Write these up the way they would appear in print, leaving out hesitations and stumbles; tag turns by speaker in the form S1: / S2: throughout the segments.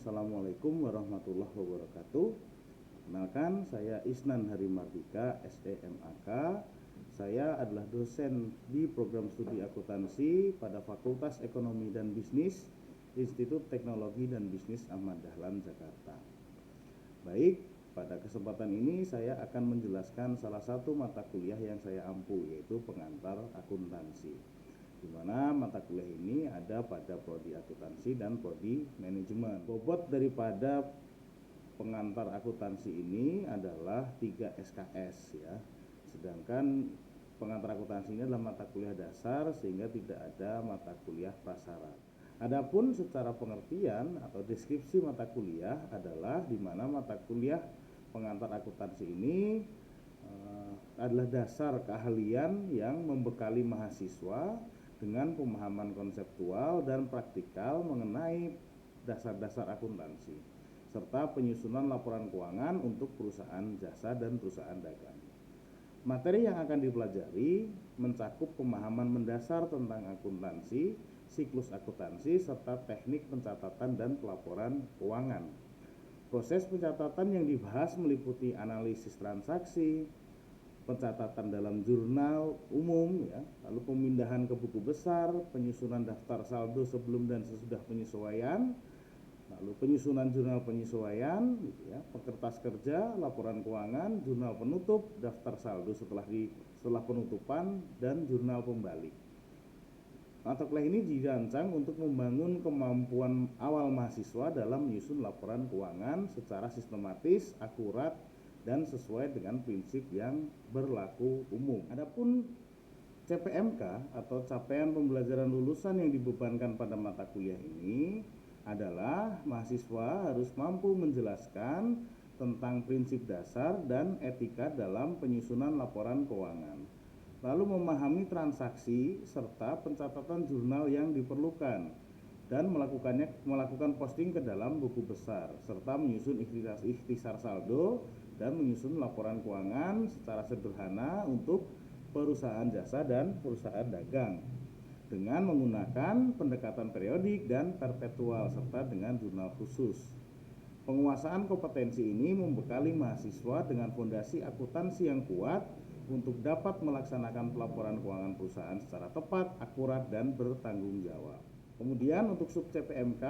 S1: Assalamualaikum warahmatullahi wabarakatuh. Kenalkan, saya Isnan Harimardika, SEMAK. Saya adalah dosen di program studi akuntansi pada Fakultas Ekonomi dan Bisnis, Institut Teknologi dan Bisnis Ahmad Dahlan, Jakarta. Baik, pada kesempatan ini saya akan menjelaskan salah satu mata kuliah yang saya ampu, yaitu pengantar akuntansi, di mana mata kuliah ini ada pada prodi akuntansi dan prodi manajemen. Bobot daripada pengantar akuntansi ini adalah 3 SKS ya. Sedangkan pengantar akuntansi ini adalah mata kuliah dasar sehingga tidak ada mata kuliah prasyarat. Adapun secara pengertian atau deskripsi mata kuliah adalah di mana mata kuliah pengantar akuntansi ini adalah dasar keahlian yang membekali mahasiswa dengan pemahaman konseptual dan praktikal mengenai dasar-dasar akuntansi serta penyusunan laporan keuangan untuk perusahaan jasa dan perusahaan dagang. Materi yang akan dipelajari mencakup pemahaman mendasar tentang akuntansi, siklus akuntansi, serta teknik pencatatan dan pelaporan keuangan. Proses pencatatan yang dibahas meliputi analisis transaksi, pencatatan dalam jurnal umum, ya, lalu pemindahan ke buku besar, penyusunan daftar saldo sebelum dan sesudah penyesuaian, lalu penyusunan jurnal penyesuaian, gitu ya, kertas kerja, laporan keuangan, jurnal penutup, daftar saldo setelah penutupan, dan jurnal pembalik. Mata kuliah ini dirancang untuk membangun kemampuan awal mahasiswa dalam menyusun laporan keuangan secara sistematis, akurat, dan sesuai dengan prinsip yang berlaku umum. Adapun CPMK atau capaian pembelajaran lulusan yang dibebankan pada mata kuliah ini adalah mahasiswa harus mampu menjelaskan tentang prinsip dasar dan etika dalam penyusunan laporan keuangan, lalu memahami transaksi serta pencatatan jurnal yang diperlukan, dan melakukan posting ke dalam buku besar, serta menyusun ikhtisar saldo dan menyusun laporan keuangan secara sederhana untuk perusahaan jasa dan perusahaan dagang dengan menggunakan pendekatan periodik dan perpetual serta dengan jurnal khusus. Penguasaan kompetensi ini membekali mahasiswa dengan fondasi akuntansi yang kuat untuk dapat melaksanakan pelaporan keuangan perusahaan secara tepat, akurat, dan bertanggung jawab. Kemudian untuk sub CPMK,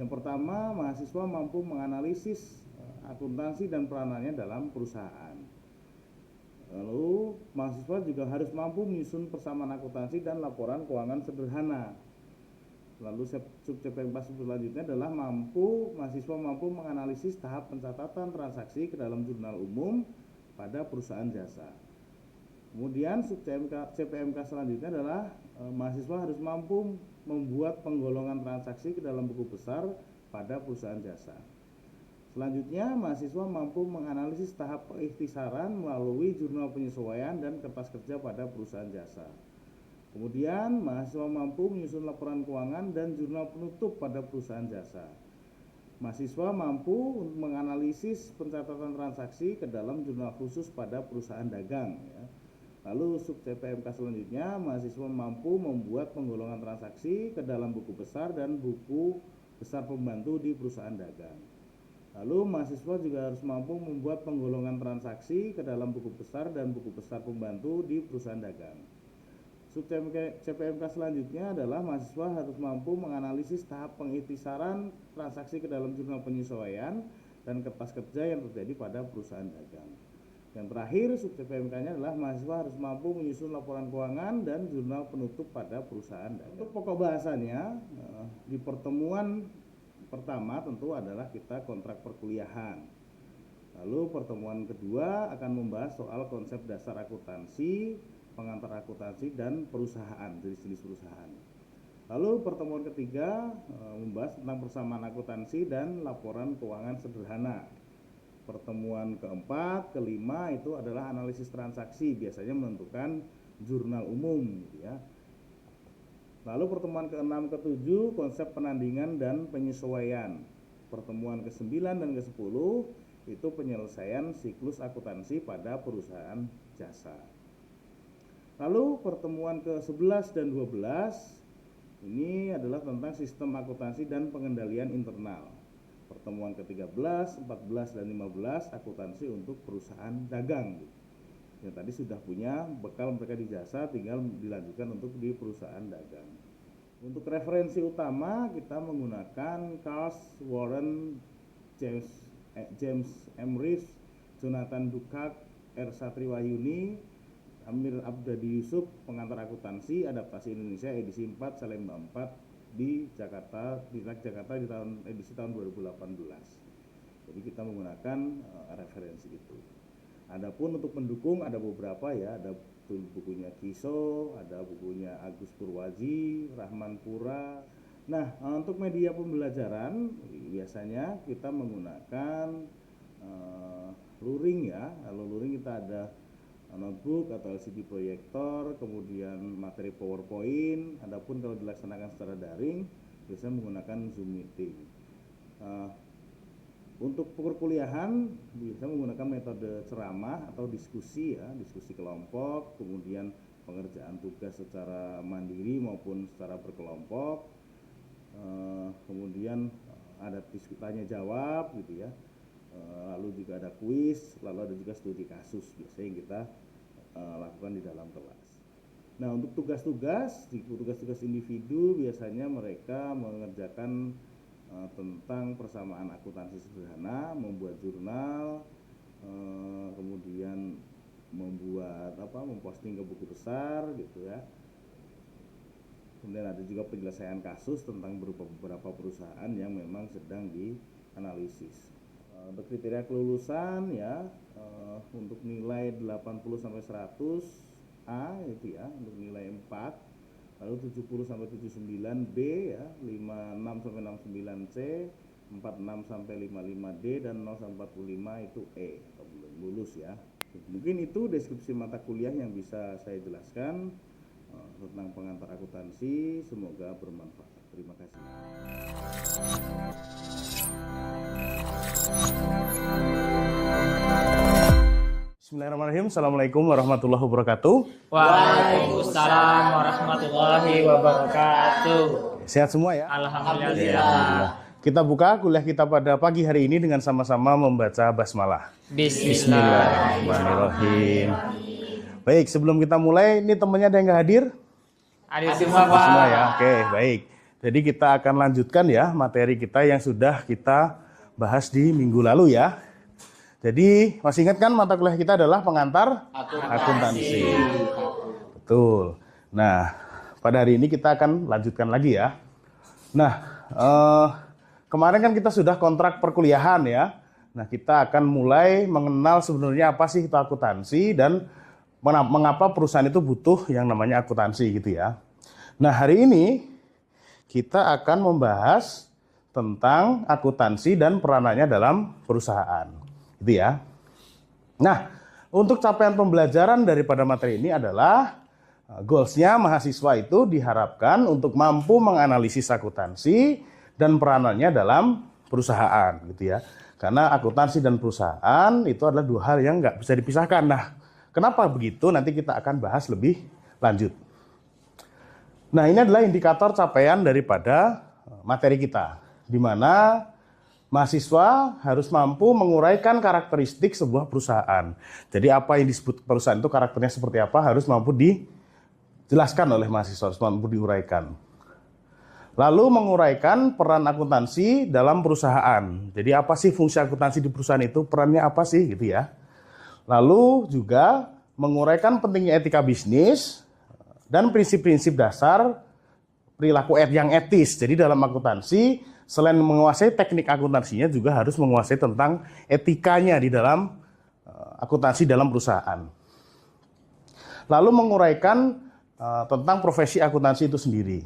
S1: yang pertama, mahasiswa mampu menganalisis akuntansi dan peranannya dalam perusahaan. Lalu mahasiswa juga harus mampu menyusun persamaan akuntansi dan laporan keuangan sederhana. Lalu sub CPMK selanjutnya adalah mahasiswa mampu menganalisis tahap pencatatan transaksi ke dalam jurnal umum pada perusahaan jasa. Kemudian sub CPMK selanjutnya adalah mahasiswa harus mampu membuat penggolongan transaksi ke dalam buku besar pada perusahaan jasa. Selanjutnya, mahasiswa mampu menganalisis tahap pengikhtisaran melalui jurnal penyesuaian dan kertas kerja pada perusahaan jasa. Kemudian, mahasiswa mampu menyusun laporan keuangan dan jurnal penutup pada perusahaan jasa. Mahasiswa mampu menganalisis pencatatan transaksi ke dalam jurnal khusus pada perusahaan dagang. Ya. Lalu sub CPMK selanjutnya, mahasiswa mampu membuat penggolongan transaksi ke dalam buku besar dan buku besar pembantu di perusahaan dagang. Lalu mahasiswa juga harus mampu membuat penggolongan transaksi ke dalam buku besar dan buku besar pembantu di perusahaan dagang. Sub CPMK selanjutnya adalah mahasiswa harus mampu menganalisis tahap pengikhtisaran transaksi ke dalam jurnal penyesuaian dan kertas kerja yang terjadi pada perusahaan dagang. Yang terakhir, sub CPMK-nya adalah mahasiswa harus mampu menyusun laporan keuangan dan jurnal penutup pada perusahaan dagang. Untuk pokok bahasannya, di pertemuan pertama tentu adalah kita kontrak perkuliahan. Lalu pertemuan kedua akan membahas soal konsep dasar akuntansi, pengantar akuntansi, dan perusahaan, jenis-jenis perusahaan. Lalu pertemuan ketiga membahas tentang persamaan akuntansi dan laporan keuangan sederhana. Pertemuan keempat, kelima itu adalah analisis transaksi, biasanya menentukan jurnal umum, gitu ya. Lalu pertemuan ke-6, ke-7 konsep penandingan dan penyesuaian. Pertemuan ke-9 dan ke-10 itu penyelesaian siklus akuntansi pada perusahaan jasa. Lalu pertemuan ke-11 dan 12 Ini adalah tentang sistem akuntansi dan pengendalian internal. Pertemuan ke-13, 14, dan 15 akuntansi untuk perusahaan dagang. Yang tadi sudah punya bekal mereka di jasa, tinggal dilanjutkan untuk di perusahaan dagang. Untuk referensi utama kita menggunakan Carl Warren, James M. Rees, Jonathan Dukak, R. Satriwayuni, Amir Abdadi Yusuf, Pengantar Akuntansi Adaptasi Indonesia edisi 4 Salemba 4 di Jakarta di tahun edisi tahun 2018. Jadi kita menggunakan referensi itu. Adapun untuk pendukung ada beberapa ya, ada bukunya Kiso, ada bukunya Agus Purwaji, Rahman Pura. Nah, untuk media pembelajaran biasanya kita menggunakan luring ya. Kalau luring kita ada notebook atau LCD proyektor, kemudian materi PowerPoint. Adapun kalau dilaksanakan secara daring, biasanya menggunakan Zoom meeting. Untuk perkuliahan bisa menggunakan metode ceramah atau diskusi ya, diskusi kelompok, kemudian pengerjaan tugas secara mandiri maupun secara berkelompok, kemudian ada diskusi tanya jawab gitu ya, lalu juga ada kuis, lalu ada juga studi kasus biasanya yang kita lakukan di dalam kelas. Nah, untuk tugas-tugas individu biasanya mereka mengerjakan tentang persamaan akuntansi sederhana, membuat jurnal, kemudian memposting ke buku besar gitu ya. Kemudian ada juga penyelesaian kasus tentang beberapa perusahaan yang memang sedang dianalisis. Untuk kriteria kelulusan ya, untuk nilai 80 sampai 100 A itu ya, untuk nilai 4. Lalu 70 sampai 79 B ya, 56 sampai 69 C, 46 sampai 55 D, dan 0 sampai 45 itu E atau belum lulus ya. Mungkin itu deskripsi mata kuliah yang bisa saya jelaskan tentang pengantar akuntansi. Semoga bermanfaat. Terima kasih. Bismillahirrahmanirrahim. Assalamualaikum warahmatullahi wabarakatuh.
S2: Waalaikumsalam warahmatullahi wabarakatuh.
S1: Sehat semua ya?
S2: Alhamdulillah.
S1: Kita buka kuliah kita pada pagi hari ini dengan sama-sama membaca basmalah. Bismillahirrahmanirrahim. Baik, sebelum kita mulai, ini temannya ada yang nggak hadir?
S2: Hadir semua, Pak.
S1: Semua ya, oke, baik. Jadi kita akan lanjutkan ya materi kita yang sudah kita bahas di minggu lalu ya. Jadi masih ingat kan mata kuliah kita adalah pengantar akuntansi. Betul. Nah, pada hari ini kita akan lanjutkan lagi ya. Nah, kemarin kan kita sudah kontrak perkuliahan ya. Nah, kita akan mulai mengenal sebenarnya apa sih itu akuntansi dan mengapa perusahaan itu butuh yang namanya akuntansi gitu ya. Nah, hari ini kita akan membahas tentang akuntansi dan peranannya dalam perusahaan. Gitu ya. Nah, untuk capaian pembelajaran daripada materi ini adalah goals-nya mahasiswa itu diharapkan untuk mampu menganalisis akuntansi dan peranannya dalam perusahaan gitu ya. Karena akuntansi dan perusahaan itu adalah dua hal yang nggak bisa dipisahkan. Nah, kenapa begitu? Nanti kita akan bahas lebih lanjut. Nah, ini adalah indikator capaian daripada materi kita, di mana mahasiswa harus mampu menguraikan karakteristik sebuah perusahaan. Jadi apa yang disebut perusahaan itu karakternya seperti apa harus mampu dijelaskan oleh mahasiswa, harus mampu diuraikan. Lalu menguraikan peran akuntansi dalam perusahaan. Jadi apa sih fungsi akuntansi di perusahaan itu, perannya apa sih gitu ya. Lalu juga menguraikan pentingnya etika bisnis dan prinsip-prinsip dasar perilaku yang etis. Jadi dalam akuntansi selain menguasai teknik akuntansinya juga harus menguasai tentang etikanya di dalam akuntansi dalam perusahaan. Lalu menguraikan tentang profesi akuntansi itu sendiri.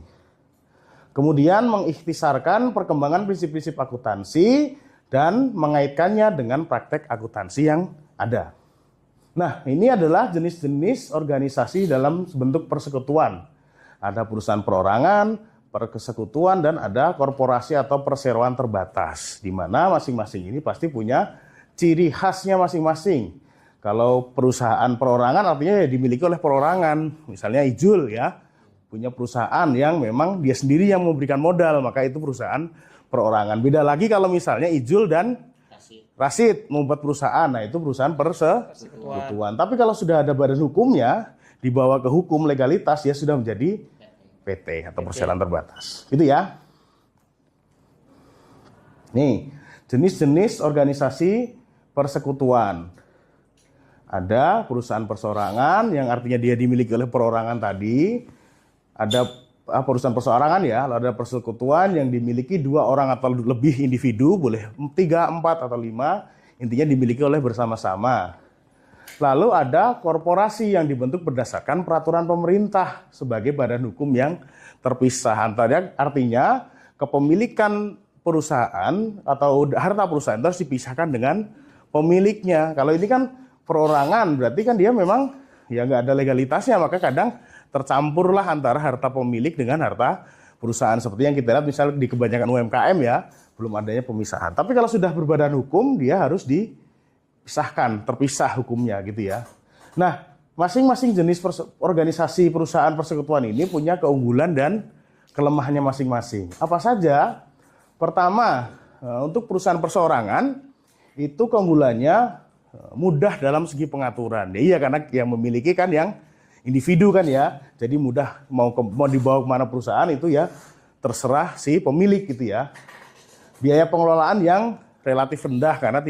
S1: Kemudian mengikhtisarkan perkembangan prinsip-prinsip akuntansi dan mengaitkannya dengan praktek akuntansi yang ada. Nah, ini adalah jenis-jenis organisasi dalam bentuk persekutuan. Ada perusahaan perorangan, persekutuan, dan ada korporasi atau perseroan terbatas, di mana masing-masing ini pasti punya ciri khasnya masing-masing. Kalau perusahaan perorangan artinya ya dimiliki oleh perorangan, misalnya Ijul ya, punya perusahaan yang memang dia sendiri yang memberikan modal, maka itu perusahaan perorangan. Beda lagi kalau misalnya Ijul dan Rasid membuat perusahaan, nah itu perusahaan persekutuan. Tapi kalau sudah ada badan hukumnya, dibawa ke hukum legalitas, ya sudah menjadi PT atau perseroan terbatas. Gitu ya. Nih, jenis-jenis organisasi persekutuan. Ada perusahaan perseorangan yang artinya dia dimiliki oleh perorangan tadi. Ada perusahaan perseorangan ya, lalu ada persekutuan yang dimiliki 2 orang atau lebih individu, boleh 3, 4 atau 5, intinya dimiliki oleh bersama-sama. Lalu ada korporasi yang dibentuk berdasarkan peraturan pemerintah sebagai badan hukum yang terpisah. Artinya kepemilikan perusahaan atau harta perusahaan itu harus dipisahkan dengan pemiliknya. Kalau ini kan perorangan, berarti kan dia memang ya nggak ada legalitasnya, maka kadang tercampurlah antara harta pemilik dengan harta perusahaan. Seperti yang kita lihat misalnya di kebanyakan UMKM ya, belum adanya pemisahan. Tapi kalau sudah berbadan hukum, dia harus dipisahkan, terpisah hukumnya gitu ya. Nah, masing-masing jenis organisasi perusahaan persekutuan ini punya keunggulan dan kelemahannya masing-masing. Apa saja? Pertama, untuk perusahaan perseorangan, itu keunggulannya mudah dalam segi pengaturan. Ya, iya, karena yang memiliki kan yang individu kan ya, jadi mudah mau dibawa kemana perusahaan itu ya terserah si pemilik gitu ya. Biaya pengelolaan yang relatif rendah karena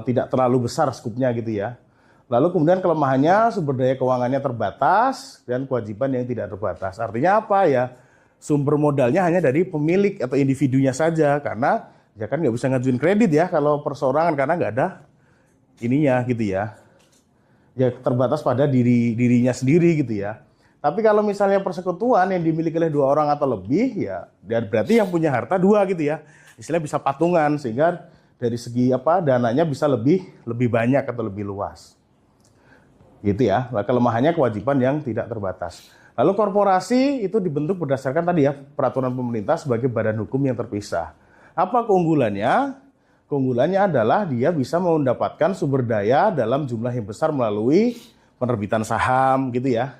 S1: tidak terlalu besar skupnya gitu ya. Lalu kemudian kelemahannya sumber daya keuangannya terbatas dan kewajiban yang tidak terbatas. Artinya apa ya? Sumber modalnya hanya dari pemilik atau individunya saja, karena ya kan nggak bisa ngajuin kredit ya kalau perseorangan karena nggak ada ininya gitu ya. Ya terbatas pada dirinya sendiri gitu ya. Tapi kalau misalnya persekutuan yang dimiliki oleh 2 orang atau lebih ya, dan berarti yang punya harta 2 gitu ya. Istilahnya bisa patungan sehingga dari segi dananya bisa lebih banyak atau lebih luas. Gitu ya. Nah, kelemahannya kewajiban yang tidak terbatas. Lalu korporasi itu dibentuk berdasarkan tadi ya peraturan pemerintah sebagai badan hukum yang terpisah. Apa keunggulannya? Keunggulannya adalah dia bisa mendapatkan sumber daya dalam jumlah yang besar melalui penerbitan saham gitu ya.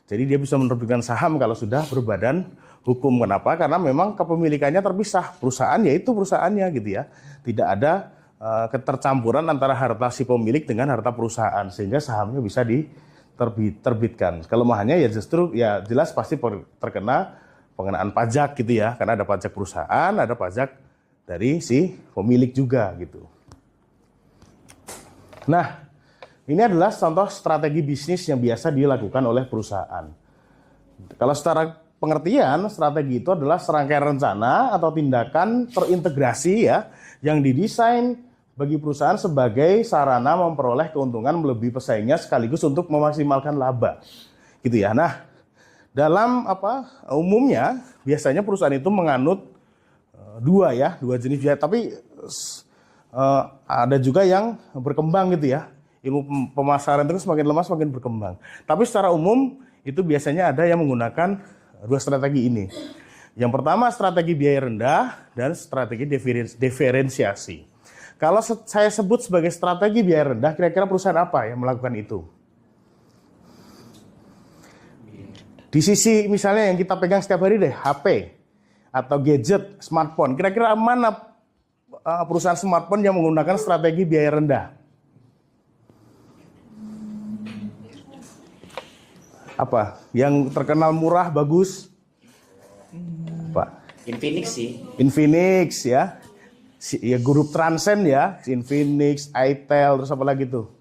S1: Jadi dia bisa menerbitkan saham kalau sudah berbadan hukum. Kenapa? Karena memang kepemilikannya terpisah. Perusahaan yaitu perusahaannya gitu ya. Tidak ada ketercampuran antara harta si pemilik dengan harta perusahaan sehingga sahamnya bisa diterbitkan. Kelemahannya ya justru ya jelas pasti terkena pengenaan pajak gitu ya. Karena ada pajak perusahaan, ada pajak dari si pemilik juga gitu. Nah, ini adalah contoh strategi bisnis yang biasa dilakukan oleh perusahaan. Kalau secara pengertian, strategi itu adalah serangkaian rencana atau tindakan terintegrasi ya, yang didesain bagi perusahaan sebagai sarana memperoleh keuntungan melebihi pesaingnya sekaligus untuk memaksimalkan laba. Gitu ya. Nah, dalam umumnya biasanya perusahaan itu menganut dua jenis biaya, tapi ada juga yang berkembang gitu ya. Ilmu pemasaran itu semakin lemah semakin berkembang. Tapi secara umum itu biasanya ada yang menggunakan 2 strategi ini. Yang pertama strategi biaya rendah dan strategi diferensiasi. Kalau saya sebut sebagai strategi biaya rendah, kira-kira perusahaan apa yang melakukan itu? Di sisi misalnya yang kita pegang setiap hari deh, HP. Atau gadget, smartphone. Kira-kira mana perusahaan smartphone yang menggunakan strategi biaya rendah? Apa? Yang terkenal murah, bagus? Pak?
S2: Infinix sih.
S1: Infinix ya. Ya grup Transcend ya. Infinix, Itel, terus apa lagi tuh?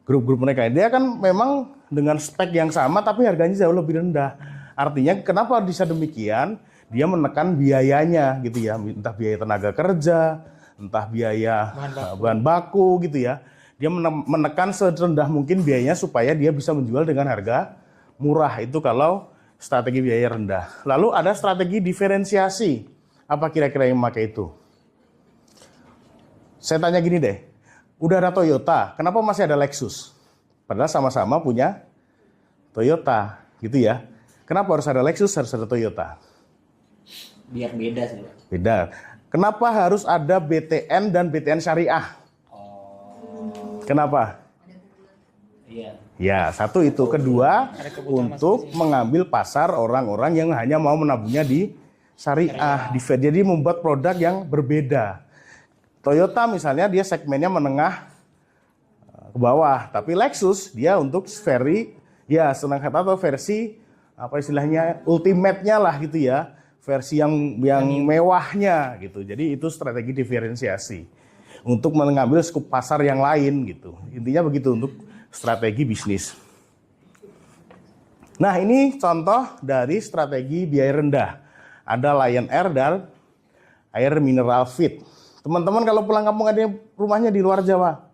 S1: Grup-grup mereka. Dia kan memang dengan spek yang sama tapi harganya jauh lebih rendah. Artinya kenapa bisa demikian? Dia menekan biayanya gitu ya, entah biaya tenaga kerja, entah biaya bahan baku gitu ya. Dia menekan serendah mungkin biayanya supaya dia bisa menjual dengan harga murah. Itu kalau strategi biaya rendah. Lalu ada strategi diferensiasi. Apa kira-kira yang memakai itu? Saya tanya gini deh, udah ada Toyota, kenapa masih ada Lexus? Padahal sama-sama punya Toyota gitu ya. Kenapa harus ada Lexus, harus ada Toyota?
S2: Biar beda sih.
S1: Beda. Kenapa harus ada BTN dan BTN syariah?
S2: Oh.
S1: Kenapa?
S2: Iya.
S1: Ya, satu itu. Kedua,
S2: Ada kebutuhan
S1: untuk mengambil pasar orang-orang yang hanya mau menabungnya di syariah, di Fed. Jadi membuat produk yang berbeda. Toyota misalnya dia segmennya menengah ke bawah, tapi Lexus dia untuk senang kata atau versi apa istilahnya ultimate-nya lah gitu ya, versi yang mewahnya gitu. Jadi itu strategi diferensiasi untuk mengambil skup pasar yang lain gitu. Intinya begitu untuk strategi bisnis. Nah, ini contoh dari strategi biaya rendah. Ada Lion Air dan Air Mineral Feed. Teman-teman kalau pulang kampung ada yang rumahnya di luar Jawa?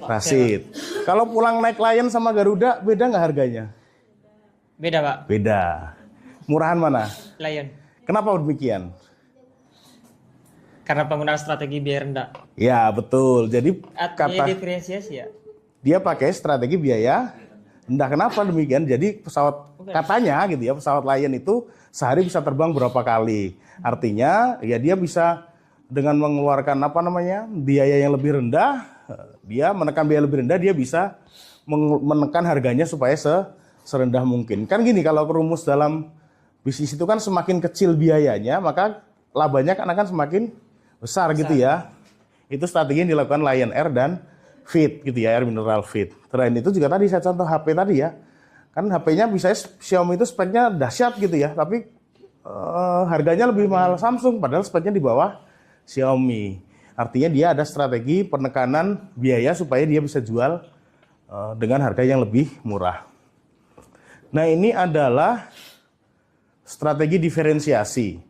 S1: Rasid. Kalau pulang naik Lion sama Garuda, beda nggak harganya?
S2: Beda, Pak.
S1: Beda. Murahan mana?
S2: Lion.
S1: Kenapa demikian?
S2: Karena penggunaan strategi biaya rendah.
S1: Ya, betul. Jadi
S2: Artinya diferensiasi ya?
S1: dia pakai strategi biaya rendah. Kenapa demikian? Jadi katanya gitu ya, pesawat Lion itu sehari bisa terbang berapa kali. Artinya ya dia bisa dengan mengeluarkan biaya yang lebih rendah, dia menekan biaya lebih rendah, dia bisa menekan harganya supaya serendah mungkin. Kan gini, kalau rumus dalam bisnis itu kan semakin kecil biayanya, maka labanya akan semakin besar gitu ya. Itu strategi yang dilakukan Lion Air dan Feed gitu ya, Air Mineral Feed. Selain itu juga tadi saya contoh HP tadi ya. Kan HP-nya bisa Xiaomi itu speknya dahsyat gitu ya, tapi harganya lebih mahal Samsung padahal speknya di bawah Xiaomi. Artinya dia ada strategi penekanan biaya supaya dia bisa jual dengan harga yang lebih murah. Nah, ini adalah strategi diferensiasi.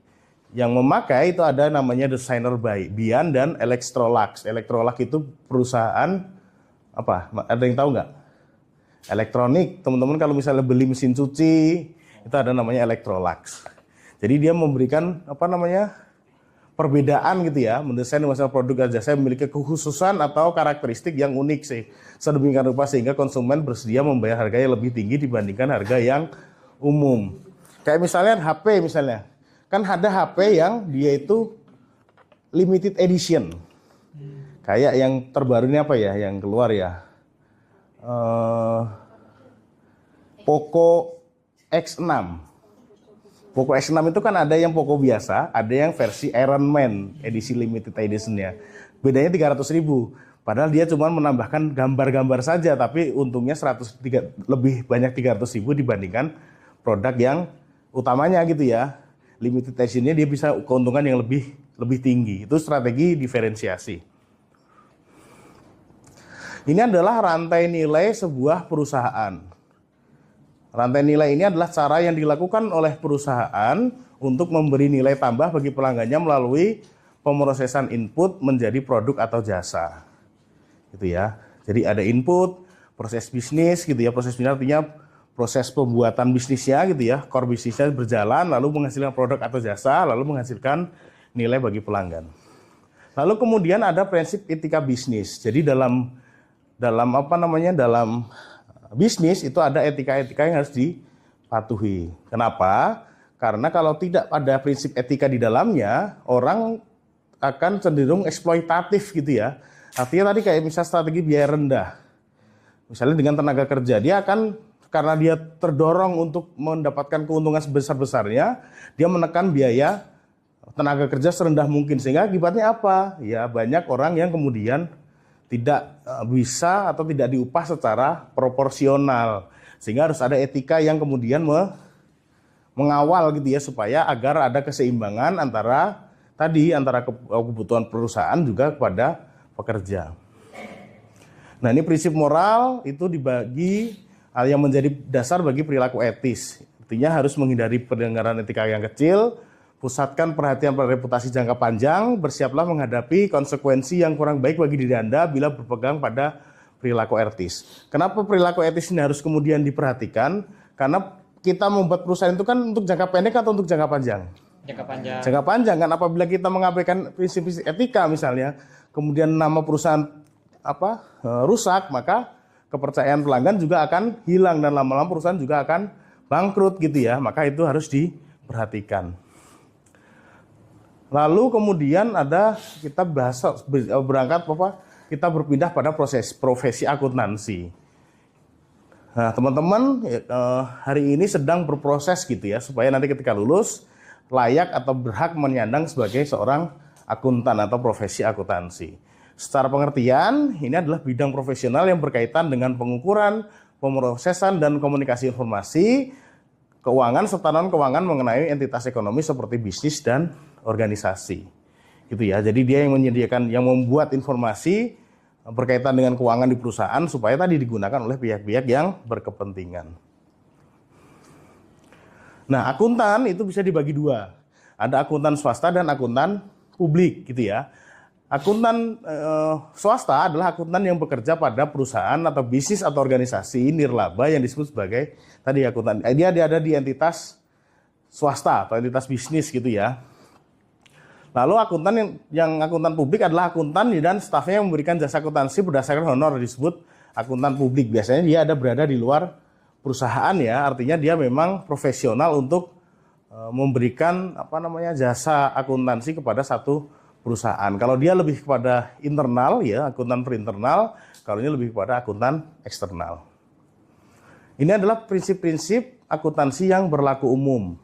S1: Yang memakai itu ada namanya Designer by Bian dan Electrolux. Electrolux itu perusahaan apa? Ada yang tahu nggak? Elektronik. Teman-teman kalau misalnya beli mesin cuci, itu ada namanya Electrolux. Jadi dia memberikan perbedaan gitu ya, mendesain masalah produk dan jasa yang memiliki kekhususan atau karakteristik yang unik sih. Sedemikian rupa sehingga konsumen bersedia membayar harga yang lebih tinggi dibandingkan harga yang umum. Kayak misalnya HP misalnya. Kan ada HP yang dia itu limited edition. Kayak yang terbaru ini apa ya, yang keluar ya? Poco X6. Poco X6 itu kan ada yang Poco biasa, ada yang versi Iron Man, edisi limited edition-nya. Bedanya 300.000. Padahal dia cuma menambahkan gambar-gambar saja, tapi untungnya lebih banyak 300.000 dibandingkan produk yang utamanya gitu ya. Limited edition-nya dia bisa keuntungan yang lebih tinggi. Itu strategi diferensiasi. Ini adalah rantai nilai sebuah perusahaan. Rantai nilai ini adalah cara yang dilakukan oleh perusahaan untuk memberi nilai tambah bagi pelanggannya melalui pemrosesan input menjadi produk atau jasa. Gitu ya. Jadi ada input, proses bisnis gitu ya. Proses bisnis artinya proses pembuatan bisnisnya gitu ya, core bisnisnya berjalan, lalu menghasilkan produk atau jasa, lalu menghasilkan nilai bagi pelanggan. Lalu kemudian ada prinsip etika bisnis. Jadi dalam bisnis itu ada etika-etika yang harus dipatuhi. Kenapa? Karena kalau tidak ada prinsip etika di dalamnya, orang akan cenderung eksploitatif gitu ya. Artinya tadi kayak misalnya strategi biaya rendah. Misalnya dengan tenaga kerja, dia akan karena dia terdorong untuk mendapatkan keuntungan sebesar-besarnya, dia menekan biaya tenaga kerja serendah mungkin. Sehingga akibatnya apa? Ya banyak orang yang kemudian tidak bisa atau tidak diupah secara proporsional. Sehingga harus ada etika yang kemudian mengawal gitu ya, supaya agar ada keseimbangan antara kebutuhan perusahaan juga kepada pekerja. Nah, ini prinsip moral itu dibagi yang menjadi dasar bagi perilaku etis. Artinya harus menghindari pelanggaran etika yang kecil, pusatkan perhatian pada reputasi jangka panjang, bersiaplah menghadapi konsekuensi yang kurang baik bagi diri Anda bila berpegang pada perilaku etis. Kenapa perilaku etis ini harus kemudian diperhatikan? Karena kita membuat perusahaan itu kan untuk jangka pendek atau untuk jangka panjang?
S2: Jangka panjang.
S1: Jangka panjang kan, apabila kita mengabaikan prinsip-prinsip etika misalnya, kemudian nama perusahaan rusak, maka kepercayaan pelanggan juga akan hilang dan lama-lama perusahaan juga akan bangkrut gitu ya. Maka itu harus diperhatikan. Lalu kemudian kita berpindah pada profesi akuntansi. Nah, teman-teman hari ini sedang berproses gitu ya, supaya nanti ketika lulus layak atau berhak menyandang sebagai seorang akuntan atau profesi akuntansi. Secara pengertian, ini adalah bidang profesional yang berkaitan dengan pengukuran, pemrosesan, dan komunikasi informasi, keuangan, serta non-keuangan mengenai entitas ekonomi seperti bisnis dan organisasi. Gitu ya, jadi dia yang menyediakan, yang membuat informasi berkaitan dengan keuangan di perusahaan supaya tadi digunakan oleh pihak-pihak yang berkepentingan. Nah, akuntan itu bisa dibagi dua. Ada akuntan swasta dan akuntan publik gitu ya. Akuntan swasta adalah akuntan yang bekerja pada perusahaan atau bisnis atau organisasi nirlaba yang disebut sebagai tadi akuntan. Dia ada di entitas swasta atau entitas bisnis gitu ya. Lalu akuntan yang akuntan publik adalah akuntan dan stafnya yang memberikan jasa akuntansi berdasarkan honor, disebut akuntan publik. Biasanya dia berada di luar perusahaan ya, artinya dia memang profesional untuk memberikan jasa akuntansi kepada satu perusahaan. Kalau dia lebih kepada internal ya, akuntan perinternal, kalau ini lebih kepada akuntan eksternal. Ini adalah prinsip-prinsip akuntansi yang berlaku umum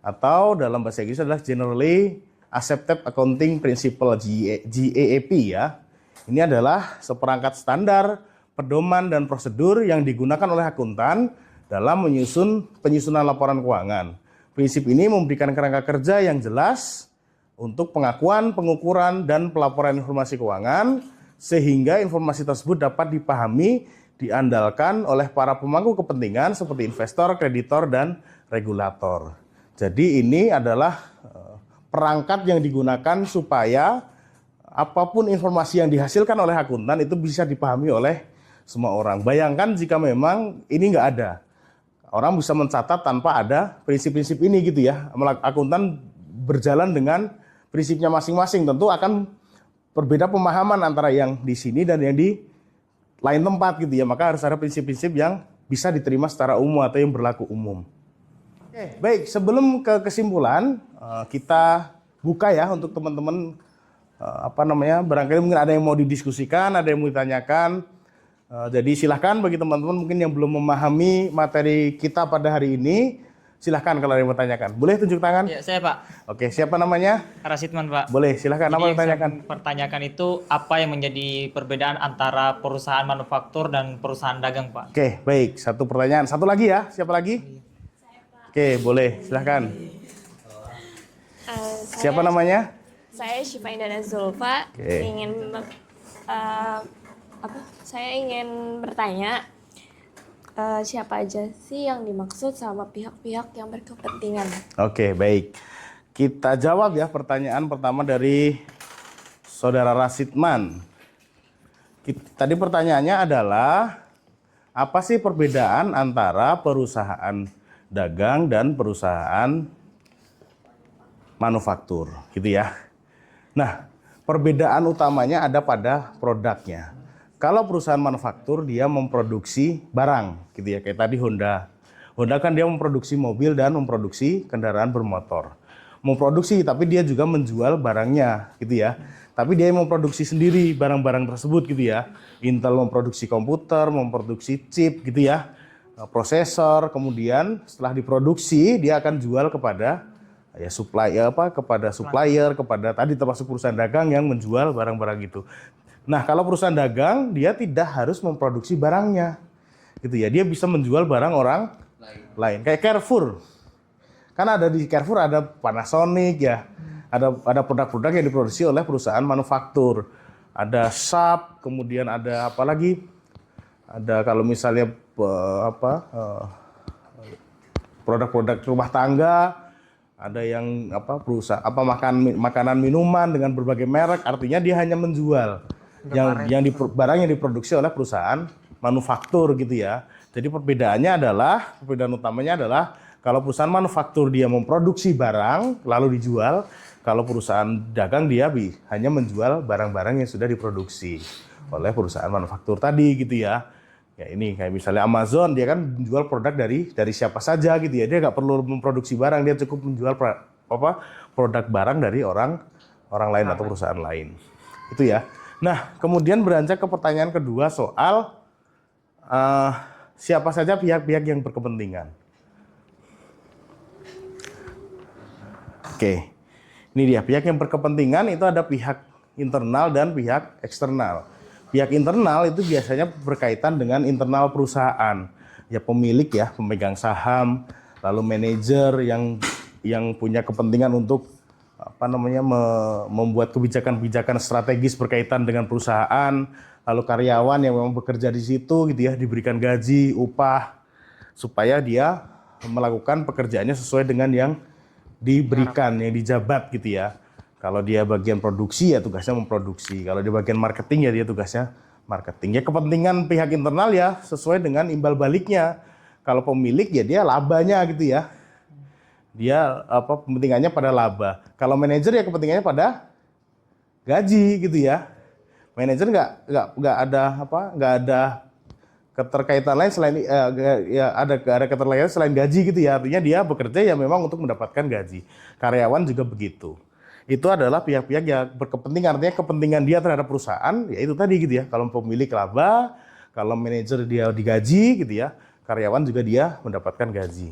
S1: atau dalam bahasa Inggris adalah Generally Accepted Accounting Principle GAAP ya. Ini adalah seperangkat standar, pedoman dan prosedur yang digunakan oleh akuntan dalam penyusunan laporan keuangan. Prinsip ini memberikan kerangka kerja yang jelas untuk pengakuan, pengukuran dan pelaporan informasi keuangan sehingga informasi tersebut dapat dipahami, diandalkan oleh para pemangku kepentingan seperti investor, kreditor dan regulator. Jadi ini adalah perangkat yang digunakan supaya apapun informasi yang dihasilkan oleh akuntan itu bisa dipahami oleh semua orang. Bayangkan jika memang ini nggak ada. Orang bisa mencatat tanpa ada prinsip-prinsip ini gitu ya. Akuntan berjalan dengan prinsipnya masing-masing. Tentu akan berbeda pemahaman antara yang di sini dan yang di lain tempat gitu ya. Maka harus ada prinsip-prinsip yang bisa diterima secara umum atau yang berlaku umum. Oke, baik, sebelum ke kesimpulan, kita buka ya untuk teman-teman barangkali mungkin ada yang mau didiskusikan, ada yang mau ditanyakan. Jadi silahkan bagi teman-teman mungkin yang belum memahami materi kita pada hari ini, silahkan kalau ada yang mau tanyakan. Boleh tunjuk tangan?
S2: Ya, saya Pak.
S1: Oke, siapa namanya?
S2: Rasitman Pak.
S1: Boleh, silahkan. Apa yang ditanyakan?
S2: Pertanyakan itu apa yang menjadi perbedaan antara perusahaan manufaktur dan perusahaan dagang Pak?
S1: Oke, baik. Satu pertanyaan. Satu lagi ya, siapa lagi? Oke, boleh. Silahkan. Siapa namanya?
S3: Saya Syifa Indana Zulfa. Saya ingin bertanya siapa aja sih yang dimaksud sama pihak-pihak yang berkepentingan?
S1: Oke, baik. Kita jawab ya pertanyaan pertama dari Saudara Rasitman. Tadi pertanyaannya adalah apa sih perbedaan antara perusahaan dagang dan perusahaan manufaktur gitu ya. Nah, perbedaan utamanya ada pada produknya. Kalau perusahaan manufaktur dia memproduksi barang gitu ya, kayak tadi Honda. Honda kan dia memproduksi mobil dan memproduksi kendaraan bermotor. Memproduksi tapi dia juga menjual barangnya gitu ya. Tapi dia memproduksi sendiri barang-barang tersebut gitu ya. Intel memproduksi komputer, memproduksi chip gitu ya. Prosesor, kemudian setelah diproduksi dia akan jual kepada kepada supplier, kepada tadi termasuk perusahaan dagang yang menjual barang-barang itu. Nah, kalau perusahaan dagang dia tidak harus memproduksi barangnya. Gitu ya. Dia bisa menjual barang orang lain. Kayak Carrefour. Kan ada di Carrefour ada Panasonic ya. Ada produk-produk yang diproduksi oleh perusahaan manufaktur. Ada Sharp, kemudian ada apa lagi? Ada kalau misalnya produk-produk rumah tangga, ada yang makanan minuman dengan berbagai merek, artinya dia hanya menjual barang yang diproduksi oleh perusahaan manufaktur gitu ya. Jadi perbedaan utamanya adalah kalau perusahaan manufaktur dia memproduksi barang lalu dijual, kalau perusahaan dagang dia hanya menjual barang-barang yang sudah diproduksi oleh perusahaan manufaktur tadi gitu ya. Ya ini kayak misalnya Amazon, dia kan menjual produk dari siapa saja gitu ya. Dia nggak perlu memproduksi barang, dia cukup menjual produk barang dari orang lain atau perusahaan lain. Itu ya. Nah, kemudian beranjak ke pertanyaan kedua soal siapa saja pihak-pihak yang berkepentingan. Oke, ini dia pihak yang berkepentingan itu ada pihak internal dan pihak eksternal. Pihak internal itu biasanya berkaitan dengan internal perusahaan, ya pemilik ya, pemegang saham, lalu manajer yang punya kepentingan untuk membuat kebijakan-kebijakan strategis berkaitan dengan perusahaan, lalu karyawan yang memang bekerja di situ gitu ya, diberikan gaji, upah supaya dia melakukan pekerjaannya sesuai dengan yang diberikan, yang dijabat gitu ya. Kalau dia bagian produksi ya tugasnya memproduksi. Kalau dia bagian marketing ya dia tugasnya marketing. Ya kepentingan pihak internal ya sesuai dengan imbal baliknya. Kalau pemilik ya dia labanya gitu ya. Dia kepentingannya pada laba. Kalau manajer ya kepentingannya pada gaji gitu ya. Manajer nggak ada keterkaitan lain selain ada keterkaitan selain gaji gitu ya. Artinya dia bekerja ya memang untuk mendapatkan gaji. Karyawan juga begitu. Itu adalah pihak-pihak yang berkepentingan, artinya kepentingan dia terhadap perusahaan ya itu tadi gitu ya. Kalau pemilik laba, kalau manajer dia digaji gitu ya, karyawan juga dia mendapatkan gaji.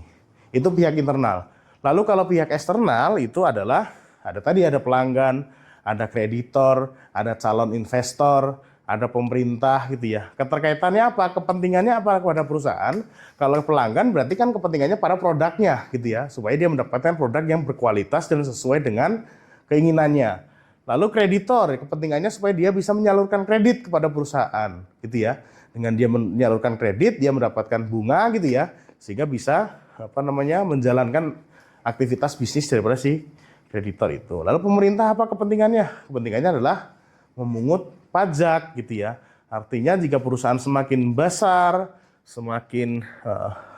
S1: Itu pihak internal. Lalu kalau pihak eksternal itu adalah ada pelanggan, ada kreditor, ada calon investor, ada pemerintah gitu ya. Keterkaitannya apa? Kepentingannya apa kepada perusahaan? Kalau pelanggan berarti kan kepentingannya pada produknya gitu ya, supaya dia mendapatkan produk yang berkualitas dan sesuai dengan keinginannya. Lalu kreditor, kepentingannya supaya dia bisa menyalurkan kredit kepada perusahaan gitu ya. Dengan dia menyalurkan kredit, dia mendapatkan bunga gitu ya, sehingga bisa menjalankan aktivitas bisnis daripada si kreditor itu. Lalu pemerintah apa kepentingannya? Kepentingannya adalah memungut pajak gitu ya. Artinya jika perusahaan semakin besar, semakin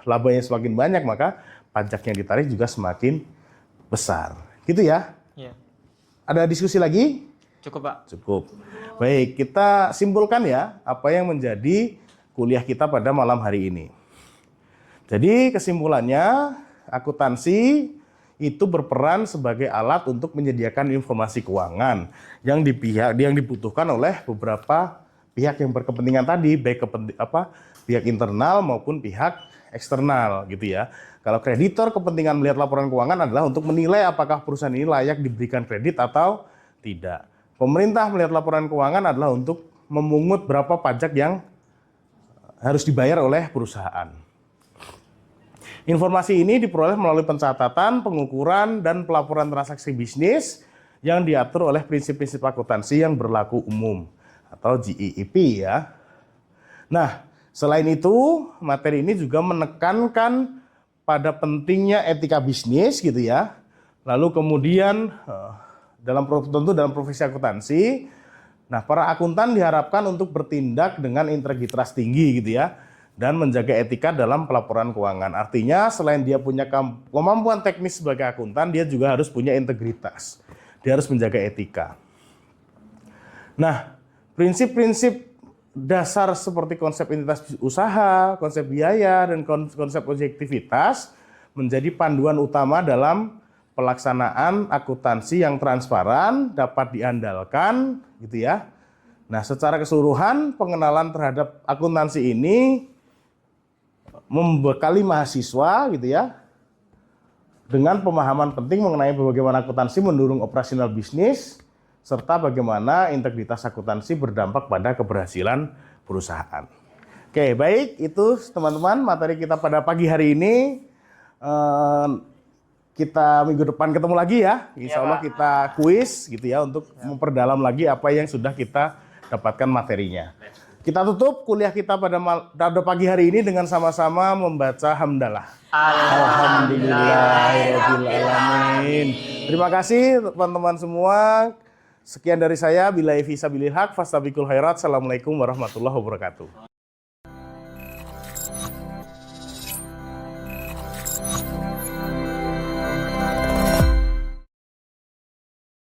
S1: labanya semakin banyak, maka pajak yang ditarik juga semakin besar. Gitu ya.
S2: Iya.
S1: Ada diskusi lagi?
S2: Cukup, Pak.
S1: Cukup. Baik, kita simpulkan ya apa yang menjadi kuliah kita pada malam hari ini. Jadi kesimpulannya, akuntansi itu berperan sebagai alat untuk menyediakan informasi keuangan yang dibutuhkan oleh beberapa pihak yang berkepentingan tadi, baik pihak internal maupun pihak eksternal gitu ya. Kalau kreditor kepentingan melihat laporan keuangan adalah untuk menilai apakah perusahaan ini layak diberikan kredit atau tidak. Pemerintah melihat laporan keuangan adalah untuk memungut berapa pajak yang harus dibayar oleh perusahaan. Informasi ini diperoleh melalui pencatatan, pengukuran, dan pelaporan transaksi bisnis yang diatur oleh prinsip-prinsip akuntansi yang berlaku umum atau GEEP ya. Nah, selain itu, materi ini juga menekankan pada pentingnya etika bisnis gitu ya. Lalu kemudian tentu dalam profesi akuntansi, nah para akuntan diharapkan untuk bertindak dengan integritas tinggi gitu ya. Dan menjaga etika dalam pelaporan keuangan. Artinya selain dia punya kemampuan teknis sebagai akuntan, dia juga harus punya integritas. Dia harus menjaga etika. Nah, prinsip-prinsip dasar seperti konsep entitas usaha, konsep biaya, dan konsep objektivitas menjadi panduan utama dalam pelaksanaan akuntansi yang transparan, dapat diandalkan, gitu ya. Nah, secara keseluruhan pengenalan terhadap akuntansi ini membekali mahasiswa gitu ya dengan pemahaman penting mengenai bagaimana akuntansi mendorong operasional bisnis serta bagaimana integritas akuntansi berdampak pada keberhasilan perusahaan. Oke, baik, itu teman-teman materi kita pada pagi hari ini. Kita minggu depan ketemu lagi ya. Insya Allah kita kuis gitu ya untuk memperdalam lagi apa yang sudah kita dapatkan materinya. Kita tutup kuliah kita pada pagi hari ini dengan sama-sama membaca hamdalah. Alhamdulillahirrahmanirrahim. Terima kasih teman-teman semua. Sekian dari saya. Billahi fi sabilillah haq fastabiqul khairat. Assalamualaikum warahmatullahi wabarakatuh.